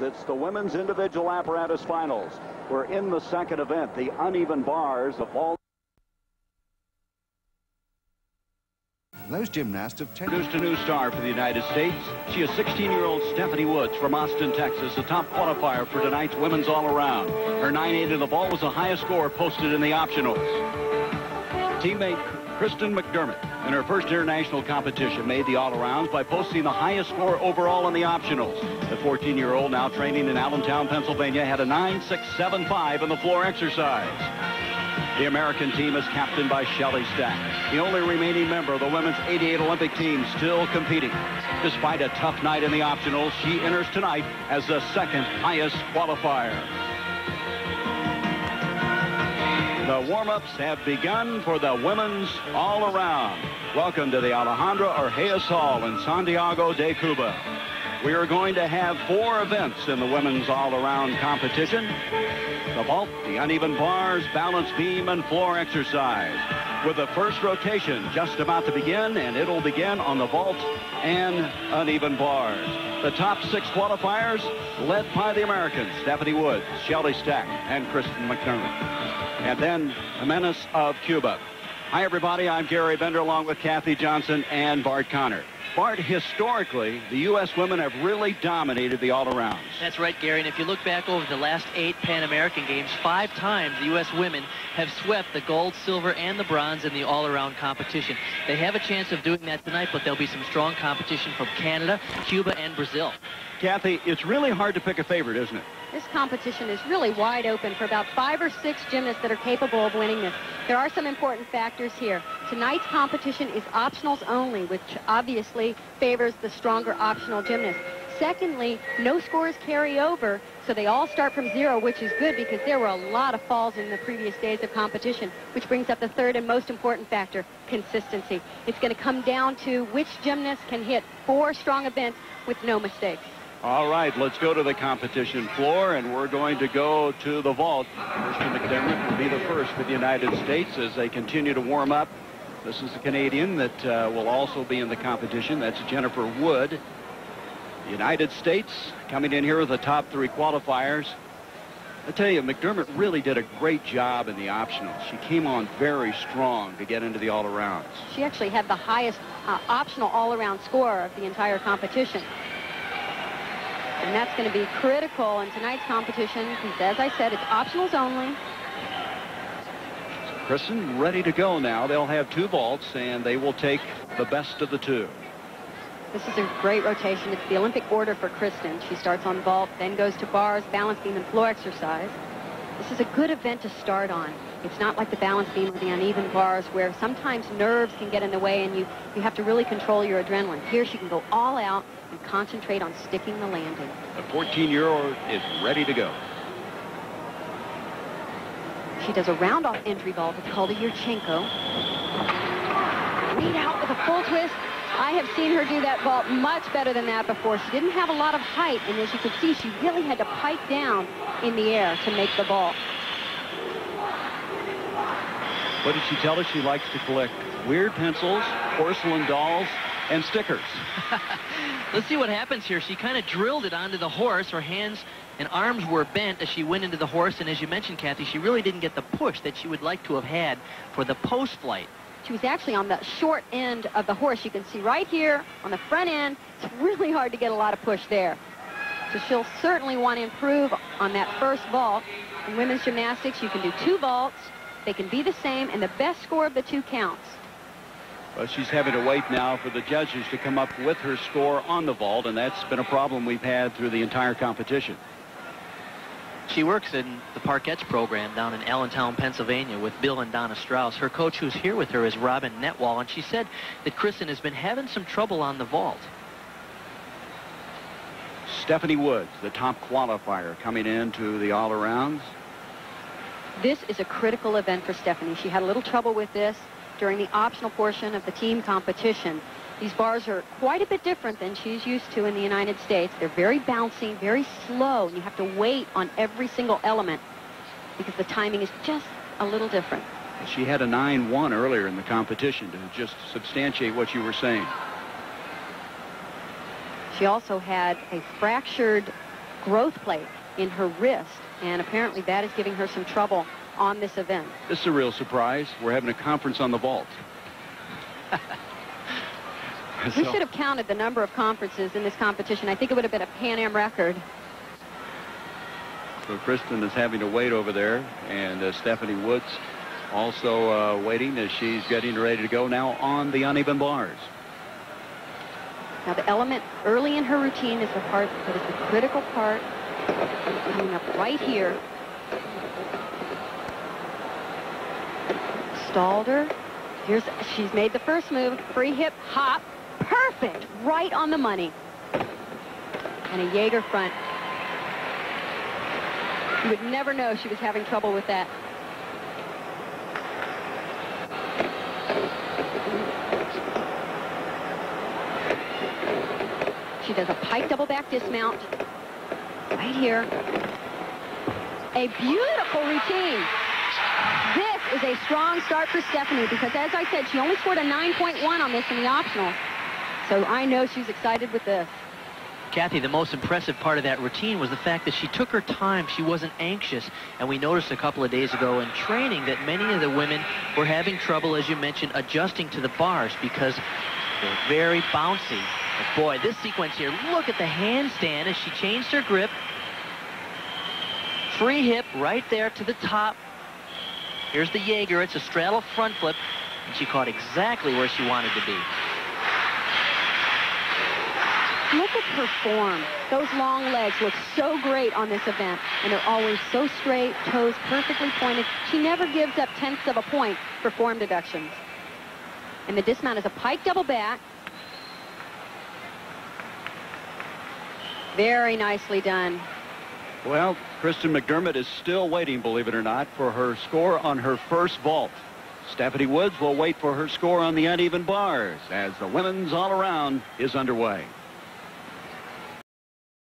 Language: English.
It's the women's individual apparatus finals. We're in the second event, the uneven bars of vault. Those gymnasts have introduced a new star for the United States. She is 16-year-old Stephanie Woods from Austin, Texas, the top qualifier for tonight's women's all-around. Her 9.8 in the vault was the highest score posted in the optionals. Teammate Kristen McDermott, in her first international competition, made the all-arounds by posting the highest score overall in the optionals. The 14-year-old, now training in Allentown, Pennsylvania, had a 9.675 in the floor exercise. The American team is captained by Shelley Stack, the only remaining member of the women's '88 Olympic team still competing. Despite a tough night in the optionals, she enters tonight as the second highest qualifier. The warm-ups have begun for the women's all-around. Welcome to the Alejandro Urgeas Hall in Santiago de Cuba. We are going to have 4 events in the women's all-around competition: the vault, the uneven bars, balance beam, and floor exercise. With the first rotation just about to begin, and it'll begin on the vault and uneven bars. The top 6 qualifiers led by the Americans, Stephanie Woods, Shelley Stack, and Kristen McDermott. And then Jimenez of Cuba. Hi, everybody. I'm Gary Bender, along with Kathy Johnson and Bart Connor. Bart, historically, the U.S. women have really dominated the all-arounds. That's right, Gary. And if you look back over the last 8 Pan American Games, 5 times the U.S. women have swept the gold, silver, and the bronze in the all-around competition. They have a chance of doing that tonight, but there'll be some strong competition from Canada, Cuba, and Brazil. Kathy, it's really hard to pick a favorite, isn't it? This competition is really wide open for about 5 or 6 gymnasts that are capable of winning this. There are some important factors here. Tonight's competition is optionals only, which obviously favors the stronger optional gymnast. Secondly, no scores carry over, so they all start from 0, which is good because there were a lot of falls in the previous days of competition, which brings up the third and most important factor, consistency. It's going to come down to which gymnast can hit 4 strong events with no mistakes. All right, let's go to the competition floor, and we're going to go to the vault. Kristen McDermott will be the first for the United States as they continue to warm up. This is the Canadian that will also be in the competition. That's Jennifer Wood. The United States coming in here with the top 3 qualifiers. I tell you, McDermott really did a great job in the optionals. She came on very strong to get into the all-arounds. She actually had the highest optional all-around score of the entire competition. And that's going to be critical in tonight's competition because, as I said, it's optionals only. Kristen ready to go now. They'll have 2 vaults, and they will take the best of the 2. This is a great rotation. It's the Olympic order for Kristen. She starts on vault, then goes to bars, balance beam, and floor exercise. This is a good event to start on. It's not like the balance beam or the uneven bars where sometimes nerves can get in the way and you have to really control your adrenaline. Here she can go all out and concentrate on sticking the landing. The 14-year-old is ready to go. She does a round-off entry vault. It's called a Yurchenko. Lead out with a full twist. I have seen her do that vault much better than that before. She didn't have a lot of height, and as you could see, she really had to pike down in the air to make the vault. What did she tell us? She likes to collect weird pencils, porcelain dolls, and stickers. Let's see what happens here. She kind of drilled it onto the horse. Her hands and arms were bent as she went into the horse, and as you mentioned, Kathy, she really didn't get the push that she would like to have had for the post flight. She was actually on the short end of the horse. You can see right here on the front end, it's really hard to get a lot of push there. So she'll certainly want to improve on that first vault. In women's gymnastics, you can do 2 vaults. They can be the same, and the best score of the 2 counts. Well, she's having to wait now for the judges to come up with her score on the vault, and that's been a problem we've had through the entire competition. She works in the Parkettes program down in Allentown, Pennsylvania with Bill and Donna Strauss. Her coach who's here with her is Robin Netwall, and she said that Kristen has been having some trouble on the vault. Stephanie Woods, the top qualifier, coming into the all-arounds. This is a critical event for Stephanie. She had a little trouble with this during the optional portion of the team competition. These bars are quite a bit different than she's used to in the United States. They're very bouncy, very slow, and you have to wait on every single element because the timing is just a little different. She had a 9-1 earlier in the competition to just substantiate what you were saying. She also had a fractured growth plate in her wrist, and apparently that is giving her some trouble on this event. This is a real surprise. We're having a conference on the vault. We should have counted the number of conferences in this competition. I think it would have been a Pan Am record. So Kristen is having to wait over there, and Stephanie Woods also waiting as she's getting ready to go now on the uneven bars. Now the element early in her routine is the part that is the critical part. Coming up right here. Stalled her. She's made the first move. Free hip hop. Perfect. Right on the money. And a Jaeger front. You would never know she was having trouble with that. She does a pike double back dismount. Right here. A beautiful routine. This is a strong start for Stephanie because, as I said, she only scored a 9.1 on this in the optional. So I know she's excited with this. Kathy, the most impressive part of that routine was the fact that she took her time. She wasn't anxious. And we noticed a couple of days ago in training that many of the women were having trouble, as you mentioned, adjusting to the bars because they're very bouncy. But boy, this sequence here, look at the handstand as she changed her grip. Free hip right there to the top. Here's the Jaeger. It's a straddle front flip. And she caught exactly where she wanted to be. Look at her form. Those long legs look so great on this event. And they're always so straight, toes perfectly pointed. She never gives up tenths of a point for form deductions. And the dismount is a pike double back. Very nicely done. Well, Kristen McDermott is still waiting, believe it or not, for her score on her first vault. Stephanie Woods will wait for her score on the uneven bars as the women's all-around is underway.